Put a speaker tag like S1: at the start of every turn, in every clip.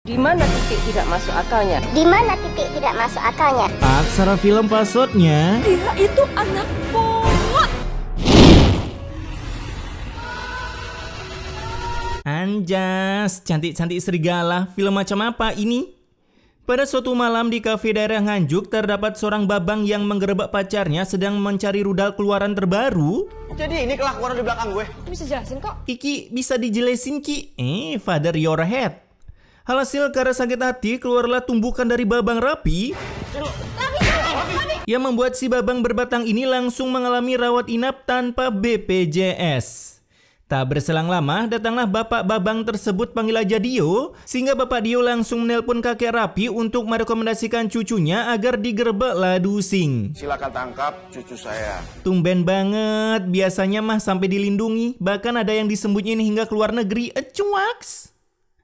S1: Di mana titik tidak masuk akalnya?
S2: Di mana titik tidak masuk akalnya?
S3: Aksara film passwordnya.
S4: Dia itu anak bot.
S3: Anjas, cantik-cantik serigala. Film macam apa ini? Pada suatu malam di kafe daerah Nganjuk terdapat seorang babang yang menggerebek pacarnya sedang mencari rudal keluaran terbaru.
S5: Jadi ini kelakuan di belakang gue.
S4: Bisa jelasin kok.
S3: Iki, bisa dijelasin Ki? Father your head. Alhasil karena sakit hati keluarlah tumbukan dari babang Rapi yang membuat si babang berbatang ini langsung mengalami rawat inap tanpa BPJS. Tak berselang lama, datanglah bapak babang tersebut panggil aja Dio, sehingga bapak Dio langsung menelpon kakek Rapi untuk merekomendasikan cucunya agar digerebek Ladusing.
S5: Silakan tangkap cucu saya.
S3: Tumben banget, biasanya mah sampai dilindungi, bahkan ada yang disembunyiin hingga keluar negeri, cuaks.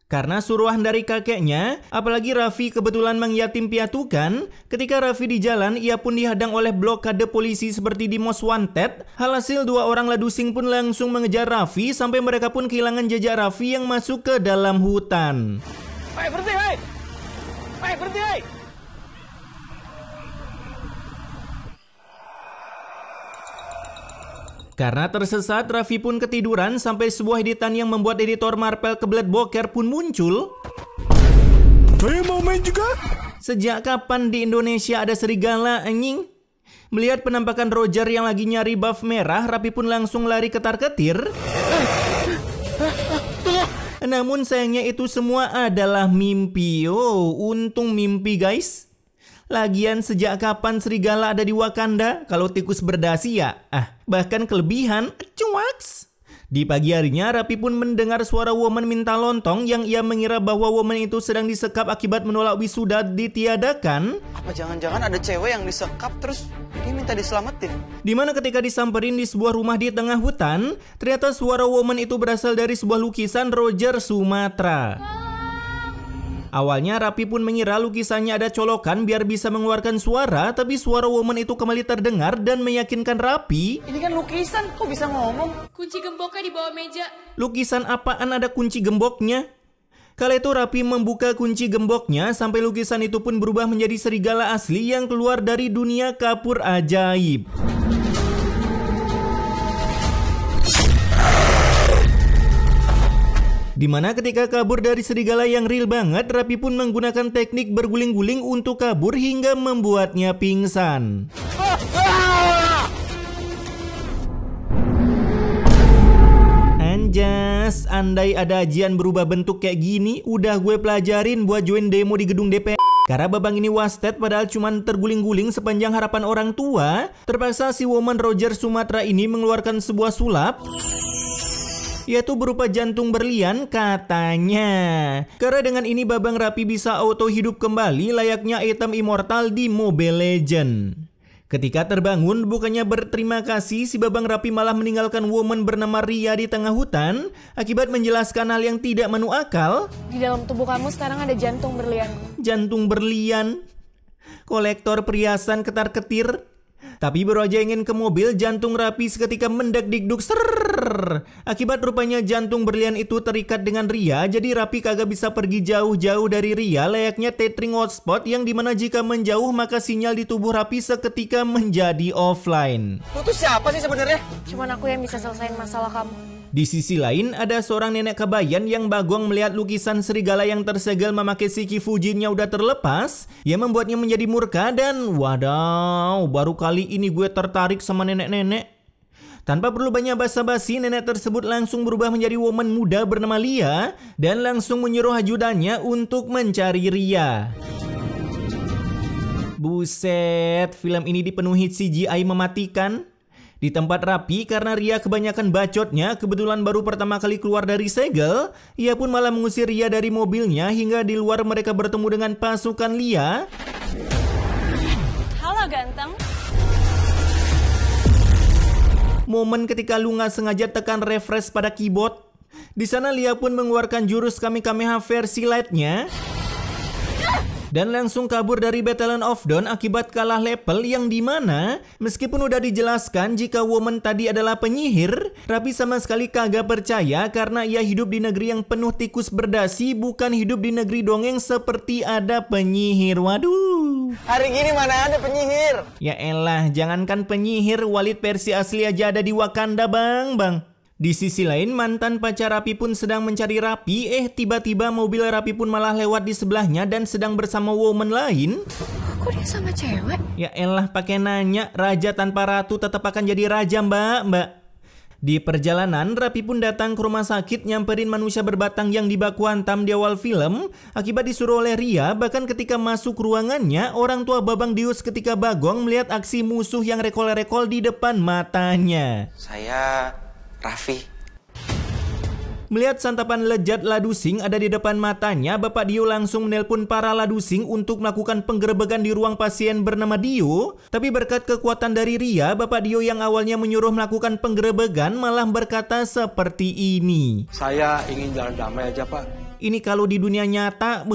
S3: Karena suruhan dari kakeknya, apalagi Raffi kebetulan mengyatim piatukan, ketika Raffi di jalan, ia pun dihadang oleh blokade polisi seperti di Most Wanted. Hasil dua orang Ladusing pun langsung mengejar Raffi sampai mereka pun kehilangan jejak Raffi yang masuk ke dalam hutan.
S5: Hei, berhenti, hei! Hei, berhenti, hei!
S3: Karena tersesat, Raffi pun ketiduran sampai sebuah editan yang membuat editor Marvel kebelet boker pun muncul.
S5: Saya mau main juga?
S3: Sejak kapan di Indonesia ada serigala anjing? Melihat penampakan Roger yang lagi nyari buff merah, Raffi pun langsung lari ketar-ketir. Namun sayangnya itu semua adalah mimpi. Oh, untung mimpi guys. Lagian sejak kapan serigala ada di Wakanda? Kalau tikus berdasi ya? Bahkan kelebihan, cuaks. Di pagi harinya, Raffi pun mendengar suara woman minta lontong yang ia mengira bahwa woman itu sedang disekap akibat menolak wisuda ditiadakan.
S5: Apa jangan-jangan ada cewek yang disekap terus dia minta diselamatin?
S3: Dimana ketika disamperin di sebuah rumah di tengah hutan, ternyata suara woman itu berasal dari sebuah lukisan Roger Sumatra. Awalnya Raffi pun mengira lukisannya ada colokan biar bisa mengeluarkan suara, tapi suara woman itu kembali terdengar dan meyakinkan Raffi.
S5: Ini kan lukisan, kok bisa ngomong?
S4: Kunci gemboknya di bawah meja.
S3: Lukisan apaan ada kunci gemboknya? Kala itu Raffi membuka kunci gemboknya sampai lukisan itu pun berubah menjadi serigala asli yang keluar dari dunia kapur ajaib. Dimana ketika kabur dari serigala yang real banget, Raffi pun menggunakan teknik berguling-guling untuk kabur hingga membuatnya pingsan. Anjas, andai ada ajian berubah bentuk kayak gini, udah gue pelajarin buat join demo di gedung DPR. Karena babang ini wasted padahal cuman terguling-guling sepanjang harapan orang tua, terpaksa si woman Roger Sumatra ini mengeluarkan sebuah sulap, yaitu berupa jantung berlian katanya. Karena dengan ini babang Raffi bisa auto hidup kembali layaknya item immortal di Mobile Legend. Ketika terbangun, bukannya berterima kasih, si babang Raffi malah meninggalkan woman bernama Ria di tengah hutan akibat menjelaskan hal yang tidak masuk akal.
S4: Di dalam tubuh kamu sekarang ada jantung berlian.
S3: Jantung berlian, kolektor perhiasan ketar-ketir. Tapi baru aja ingin ke mobil, jantung Raffi seketika mendak-dikduk serrrr. Akibat rupanya jantung berlian itu terikat dengan Ria, jadi Raffi kagak bisa pergi jauh-jauh dari Ria layaknya tethering hotspot yang dimana jika menjauh maka sinyal di tubuh Raffi seketika menjadi offline.
S5: Lu tuh siapa sih sebenarnya?
S4: Cuman aku yang bisa selesaiin masalah kamu.
S3: Di sisi lain, ada seorang nenek kabayan yang bagong melihat lukisan serigala yang tersegel memakai Shiki Fujinnya udah terlepas, yang membuatnya menjadi murka dan wadaw, baru kali ini gue tertarik sama nenek-nenek. Tanpa perlu banyak basa-basi, nenek tersebut langsung berubah menjadi woman muda bernama Lia dan langsung menyuruh ajudannya untuk mencari Ria. Buset, film ini dipenuhi CGI mematikan. Di tempat Raffi, karena Ria kebanyakan bacotnya, kebetulan baru pertama kali keluar dari segel, ia pun malah mengusir Ria dari mobilnya hingga di luar mereka bertemu dengan pasukan Lia.
S4: Halo ganteng.
S3: Momen ketika lu nggak sengaja tekan refresh pada keyboard. Di sana Lia pun mengeluarkan jurus Kamehameha versi lightnya. dan langsung kabur dari Battle of Dawn akibat kalah level yang dimana meskipun udah dijelaskan jika Woman tadi adalah penyihir, Rapi sama sekali kagak percaya karena ia hidup di negeri yang penuh tikus berdasi, bukan hidup di negeri dongeng seperti ada penyihir. Waduh.
S5: Hari gini mana ada penyihir?
S3: Ya elah, jangankan penyihir, Walid versi asli aja ada di Wakanda bang. Di sisi lain, mantan pacar Rapi pun sedang mencari Rapi, tiba-tiba mobil Rapi pun malah lewat di sebelahnya dan sedang bersama Woman lain.
S4: Kok dia sama cewek?
S3: Ya elah, pakai nanya, raja tanpa ratu tetap akan jadi raja mbak. Di perjalanan, Rapi pun datang ke rumah sakit nyamperin manusia berbatang yang dibaku hantam di awal film akibat disuruh oleh Ria. Bahkan ketika masuk ruangannya, orang tua Babang Dius ketika Bagong melihat aksi musuh yang rekol-rekol di depan matanya.
S5: Saya Raffi.
S3: Melihat santapan lezat Ladusing ada di depan matanya, Bapak Dio langsung menelpon para Ladusing untuk melakukan penggerebekan di ruang pasien bernama Dio. Tapi berkat kekuatan dari Ria, Bapak Dio yang awalnya menyuruh melakukan penggerebekan malah berkata seperti ini.
S6: Saya ingin jalan damai aja, Pak.
S3: Ini kalau di dunia nyata,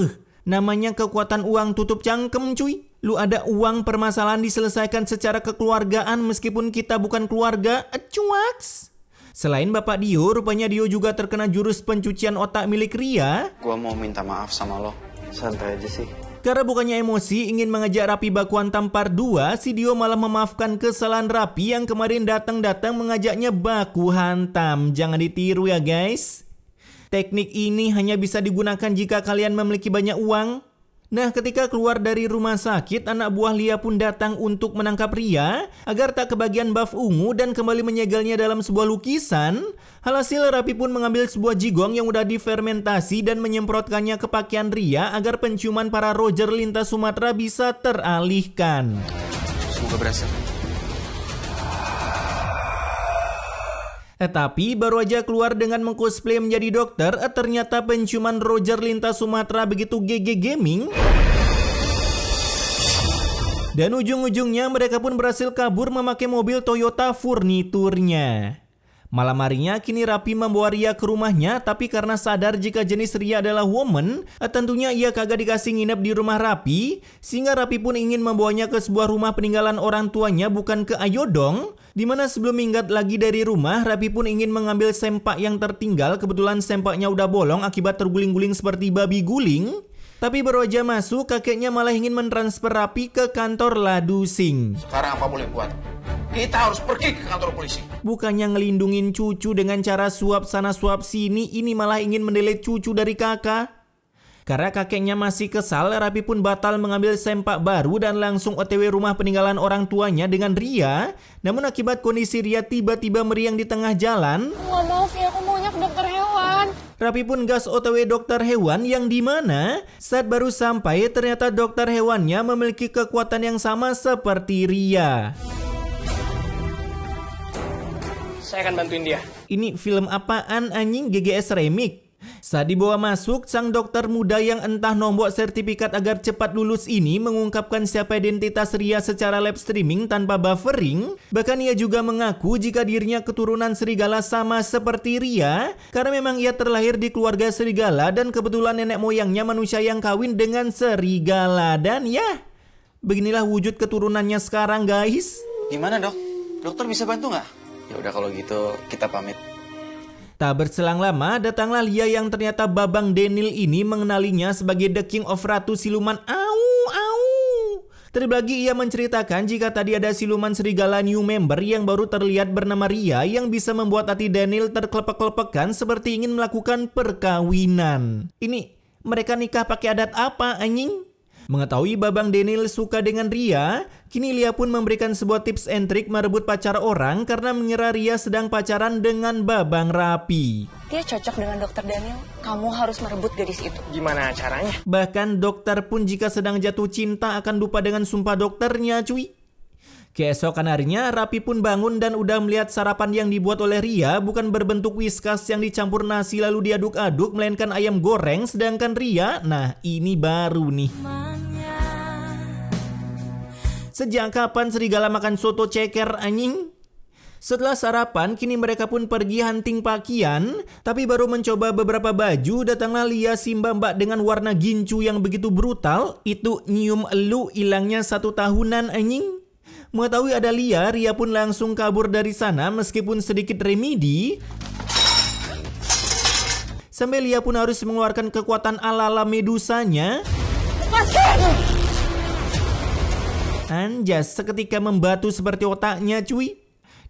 S3: namanya kekuatan uang tutup cangkem cuy. Lu ada uang, permasalahan diselesaikan secara kekeluargaan meskipun kita bukan keluarga, cuaks. Selain Bapak Dio, rupanya Dio juga terkena jurus pencucian otak milik Ria.
S5: Gua mau minta maaf sama lo. Santai aja sih.
S3: Karena bukannya emosi ingin mengajak Rapi baku hantam part 2, si Dio malah memaafkan kesalahan Rapi yang kemarin datang-datang mengajaknya baku hantam. Jangan ditiru ya guys. Teknik ini hanya bisa digunakan jika kalian memiliki banyak uang. Nah, ketika keluar dari rumah sakit, anak buah Lia pun datang untuk menangkap Ria agar tak kebagian buff ungu dan kembali menyegelnya dalam sebuah lukisan. Alhasil Rapi pun mengambil sebuah jigong yang udah difermentasi dan menyemprotkannya ke pakaian Ria agar penciuman para Roger lintas Sumatera bisa teralihkan.
S5: Semoga berhasil.
S3: Tapi baru aja keluar dengan mengcosplay menjadi dokter, ternyata penciuman Roger lintas Sumatera begitu GG gaming. Dan ujung-ujungnya mereka pun berhasil kabur memakai mobil Toyota furniturnya. Malam harinya kini Rapi membawa Ria ke rumahnya, tapi karena sadar jika jenis Ria adalah Woman, tentunya ia kagak dikasih nginep di rumah Rapi, sehingga Rapi pun ingin membawanya ke sebuah rumah peninggalan orang tuanya, bukan ke Ayodong, dimana sebelum minggat lagi dari rumah, Rapi pun ingin mengambil sempak yang tertinggal. Kebetulan sempaknya udah bolong akibat terguling-guling seperti babi guling. Tapi baru aja masuk, kakeknya malah ingin mentransfer Rapi ke kantor Ladusing.
S6: Sekarang apa boleh buat? Kita harus pergi ke kantor polisi.
S3: Bukannya ngelindungin cucu dengan cara suap sana suap sini, ini malah ingin mendelet cucu dari kakak. Karena kakeknya masih kesal, Rapi pun batal mengambil sempak baru dan langsung OTW rumah peninggalan orang tuanya dengan Ria. Namun akibat kondisi Ria tiba-tiba meriang di tengah jalan,
S4: Nggak mau sih, aku maunya ke dokter hewan.
S3: Rapi pun gas OTW dokter hewan yang dimana saat baru sampai ternyata dokter hewannya memiliki kekuatan yang sama seperti Ria.
S7: Saya akan bantuin dia.
S3: Ini film apaan anjing, GGS Remix? Saat dibawa masuk, sang dokter muda yang entah nombok sertifikat agar cepat lulus ini mengungkapkan siapa identitas Ria secara live streaming tanpa buffering. Bahkan ia juga mengaku jika dirinya keturunan serigala sama seperti Ria, karena memang ia terlahir di keluarga serigala dan kebetulan nenek moyangnya manusia yang kawin dengan serigala. Dan ya, beginilah wujud keturunannya sekarang guys.
S5: Gimana dok? Dokter bisa bantu nggak? Ya udah kalau gitu kita pamit.
S3: Tak berselang lama, datanglah Lia yang ternyata Babang Daniel ini mengenalinya sebagai The King of Ratu Siluman. Terlebih lagi ia menceritakan jika tadi ada siluman serigala new member yang baru terlihat bernama Ria yang bisa membuat hati Daniel terkelepek-kelepekan seperti ingin melakukan perkawinan. Ini mereka nikah pakai adat apa anjing? Mengetahui Babang Daniel suka dengan Ria, kini Lia pun memberikan sebuah tips and trik merebut pacar orang karena mengira Ria sedang pacaran dengan Babang Rapi.
S4: Dia cocok dengan dokter Daniel. Kamu harus merebut gadis itu.
S7: Gimana caranya?
S3: Bahkan dokter pun jika sedang jatuh cinta akan lupa dengan sumpah dokternya cuy. Keesokan harinya Rapi pun bangun dan udah melihat sarapan yang dibuat oleh Ria bukan berbentuk whiskas yang dicampur nasi lalu diaduk-aduk, melainkan ayam goreng. Sedangkan Ria, nah ini baru nih. Sejak kapan serigala makan soto ceker anjing? Setelah sarapan, kini mereka pun pergi hunting pakaian. Tapi baru mencoba beberapa baju, datanglah Lia si mbak dengan warna gincu yang begitu brutal. Itu nyium elu hilangnya 1 tahunan anjing. Mengetahui ada Ria pun langsung kabur dari sana meskipun sedikit remedi. Sampai Lia pun harus mengeluarkan kekuatan ala-ala medusanya. Anjas seketika membatu seperti otaknya cuy.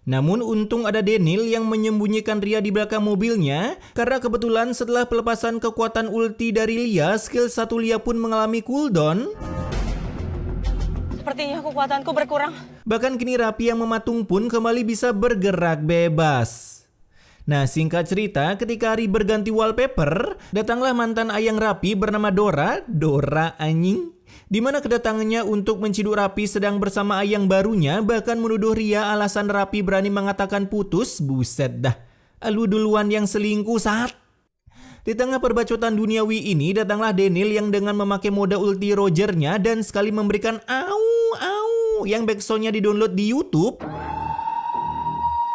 S3: Namun untung ada Daniel yang menyembunyikan Ria di belakang mobilnya. Karena kebetulan setelah pelepasan kekuatan ulti dari Lia, skill 1 Lia pun mengalami cooldown.
S4: Sepertinya kekuatanku berkurang.
S3: Bahkan kini Rapi yang mematung pun kembali bisa bergerak bebas. Nah, singkat cerita, ketika hari berganti wallpaper, datanglah mantan ayang Rapi bernama Dora anjing. Dimana kedatangannya untuk menciduk Rapi sedang bersama ayang barunya, bahkan menuduh Ria alasan Rapi berani mengatakan putus. Buset dah, lu duluan yang selingkuh saat. Di tengah perbacotan duniawi ini, datanglah Daniel yang dengan memakai mode ulti Rogernya dan sekali memberikan au yang backsoundnya di-download di YouTube.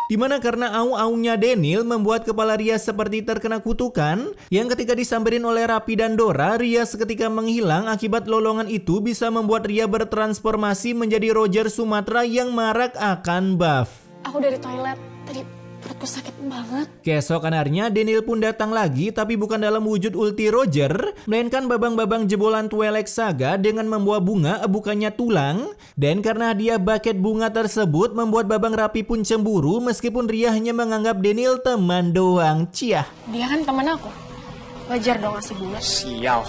S3: Dimana karena au-aunya Daniel membuat kepala Ria seperti terkena kutukan, yang ketika disamperin oleh Rapi dan Dora, Ria seketika menghilang. Akibat lolongan itu bisa membuat Ria bertransformasi menjadi Roger Sumatra yang marak akan buff.
S4: Aku dari toilet, tadi perutku sakit banget.
S3: Keesokan harinya Daniel pun datang lagi, tapi bukan dalam wujud ulti Roger, melainkan babang-babang jebolan Twilight Saga dengan membawa bunga, bukannya tulang. Dan karena dia bucket bunga tersebut membuat babang Rapi pun cemburu, meskipun Ria hanya menganggap Daniel teman doang. Ciah,
S4: Dia kan teman aku. Wajar dong ngasih bunga.
S7: Sial.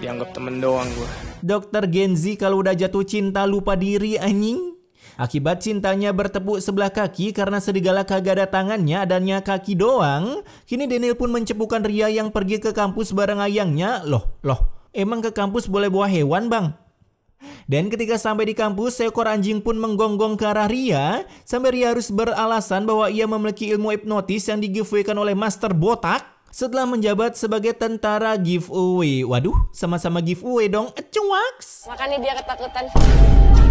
S7: Dianggap temen doang gue.
S3: Dokter Genzi kalau udah jatuh cinta lupa diri anjing. Akibat cintanya bertepuk sebelah kaki karena serigala kagak ada tangannya, adanya kaki doang. Kini Daniel pun mencepukan Ria yang pergi ke kampus bareng ayangnya. Loh, emang ke kampus boleh bawa hewan bang? Dan ketika sampai di kampus, seekor anjing pun menggonggong ke arah Ria. Sampai Ria harus beralasan bahwa ia memiliki ilmu hipnotis yang di-giveaway-kan oleh Master Botak setelah menjabat sebagai tentara giveaway. Waduh, sama-sama giveaway dong. Cuaks.
S1: Makanya dia ketakutan.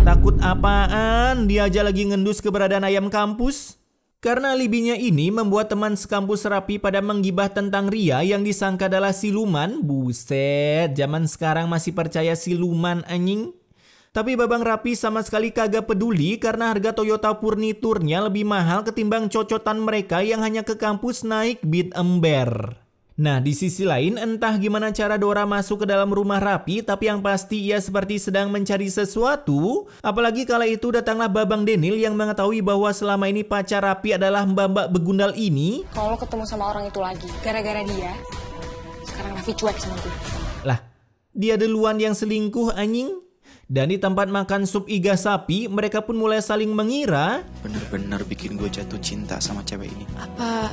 S3: Takut apaan? Dia aja lagi ngendus keberadaan ayam kampus. Karena alibinya ini membuat teman sekampus Rapi pada menggibah tentang Ria yang disangka adalah siluman. Buset, zaman sekarang masih percaya siluman anjing. Tapi babang Rapi sama sekali kagak peduli karena harga Toyota Furniturnya lebih mahal ketimbang cocotan mereka yang hanya ke kampus naik beat ember. Nah, di sisi lain entah gimana cara Dora masuk ke dalam rumah Rapi, tapi yang pasti ia seperti sedang mencari sesuatu. Apalagi kala itu datanglah babang Daniel yang mengetahui bahwa selama ini pacar Rapi adalah mbak-mbak begundal ini.
S4: Kalau lo ketemu sama orang itu lagi, gara-gara dia, sekarang Raffi cuek sama gue.
S3: Lah, dia duluan yang selingkuh anjing. Dan di tempat makan sup iga sapi, mereka pun mulai saling mengira.
S5: Bener-bener bikin gue jatuh cinta sama cewek ini.
S4: Apa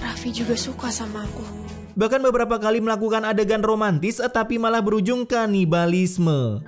S4: Raffi juga suka sama aku?
S3: Bahkan beberapa kali melakukan adegan romantis, tapi malah berujung kanibalisme.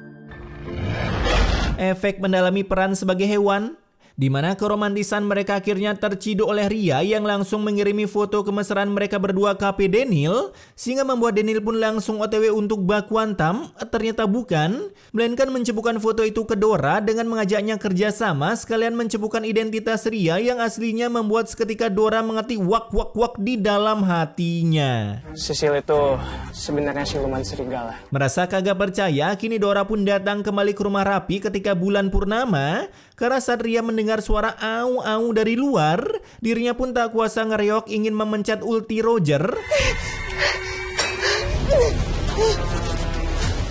S3: Efek mendalami peran sebagai hewan, di mana keromantisan mereka akhirnya terciduk oleh Ria yang langsung mengirimi foto kemesraan mereka berdua ke HP Daniel, sehingga membuat Daniel pun langsung OTW untuk baku hantam. Ternyata bukan, melainkan mencepukan foto itu ke Dora dengan mengajaknya kerjasama sekalian mencepukan identitas Ria yang aslinya membuat seketika Dora mengetik wak di dalam hatinya.
S7: Sisil itu sebenarnya siluman serigala.
S3: Merasa kagak percaya, kini Dora pun datang kembali ke rumah Rapi ketika bulan purnama. Karena saat Ria mendengar suara au-au dari luar, dirinya pun tak kuasa ngereok ingin memencet ulti Roger.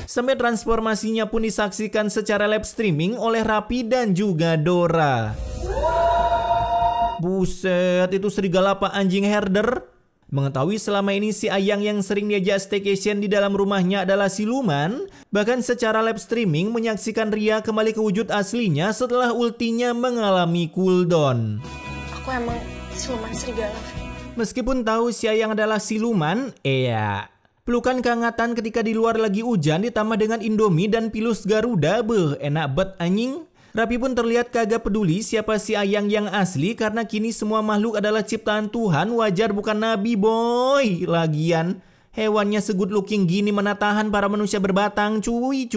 S3: Sampai transformasinya pun disaksikan secara live streaming oleh Rapi dan juga Dora. Buset, itu serigala apa anjing herder? Mengetahui selama ini si Ayang yang sering diajak staycation di dalam rumahnya adalah siluman, bahkan secara live streaming menyaksikan Ria kembali ke wujud aslinya setelah ultinya mengalami cooldown.
S4: Aku emang siluman serigala.
S3: Meskipun tahu si Ayang adalah siluman, pelukan kehangatan ketika di luar lagi hujan ditambah dengan Indomie dan pilus Garuda, enak bet anjing. Rapi pun terlihat kagak peduli siapa si Ayang yang asli karena kini semua makhluk adalah ciptaan Tuhan, wajar bukan nabi boy. Lagian hewannya segood looking gini mana tahan para manusia berbatang cuy.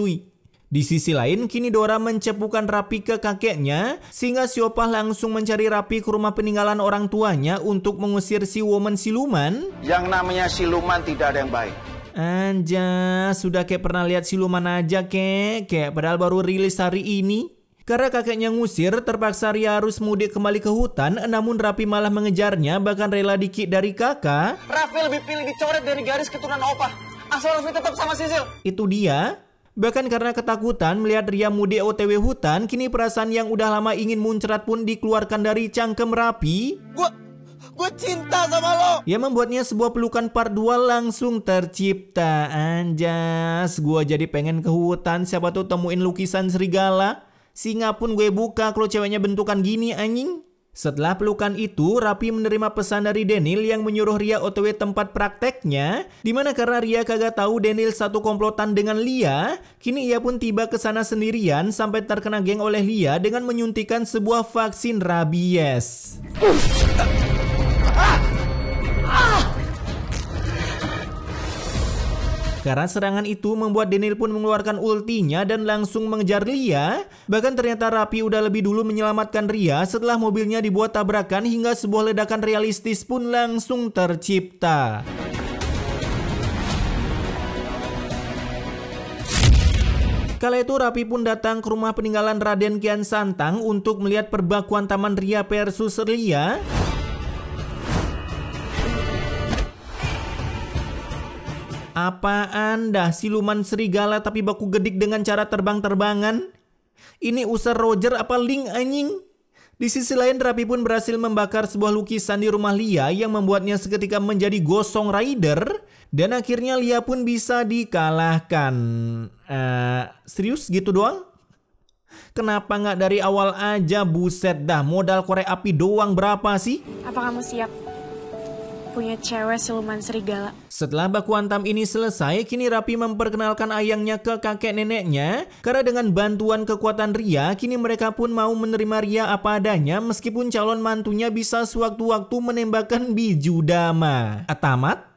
S3: Di sisi lain, kini Dora mencepukan Rapi ke kakeknya, sehingga si Opah langsung mencari Rapi ke rumah peninggalan orang tuanya untuk mengusir si woman siluman.
S6: Yang namanya siluman tidak ada yang baik.
S3: Anjas, sudah kayak pernah lihat siluman aja kayak padahal baru rilis hari ini. Karena kakeknya ngusir, terpaksa Ria harus mudik kembali ke hutan, namun Rapi malah mengejarnya, bahkan rela di-kick dari kakak.
S5: Raffi lebih pilih dicoret dari garis keturunan Opah. Asal Raffi tetap sama Sisil.
S3: Itu dia. Bahkan karena ketakutan melihat Ria mudik OTW hutan, kini perasaan yang udah lama ingin muncrat pun dikeluarkan dari cangkem Rapi.
S5: Gue cinta sama lo.
S3: Yang membuatnya sebuah pelukan part 2 langsung tercipta. Anjas, gue jadi pengen ke hutan, siapa tuh temuin lukisan serigala. Singa pun gue buka kalau ceweknya bentukan gini anjing. Setelah pelukan itu, Rapi menerima pesan dari Daniel yang menyuruh Ria OTW tempat prakteknya. Dimana karena Ria kagak tahu Daniel satu komplotan dengan Lia, kini ia pun tiba ke sana sendirian sampai terkena geng oleh Lia dengan menyuntikkan sebuah vaksin rabies. Karena serangan itu membuat Daniel pun mengeluarkan ultinya dan langsung mengejar Lia. Bahkan ternyata Rapi udah lebih dulu menyelamatkan Ria setelah mobilnya dibuat tabrakan hingga sebuah ledakan realistis pun langsung tercipta. Kala itu Rapi pun datang ke rumah peninggalan Raden Kian Santang untuk melihat perbakuan Taman Ria versus Lia. Apaan dah siluman serigala tapi baku gedik dengan cara terbang-terbangan? Ini user Roger apa Link anjing? Di sisi lain Rapi pun berhasil membakar sebuah lukisan di rumah Lia yang membuatnya seketika menjadi gosong rider. Dan akhirnya Lia pun bisa dikalahkan. Serius gitu doang? Kenapa nggak dari awal aja? Buset dah, modal korek api doang berapa sih?
S4: Apa kamu siap punya cewek siluman serigala?
S3: Setelah baku hantam ini selesai, kini Rapi memperkenalkan ayangnya ke kakek neneknya. Karena dengan bantuan kekuatan Ria, kini mereka pun mau menerima Ria apa adanya meskipun calon mantunya bisa sewaktu-waktu menembakkan biju dama. Tamat?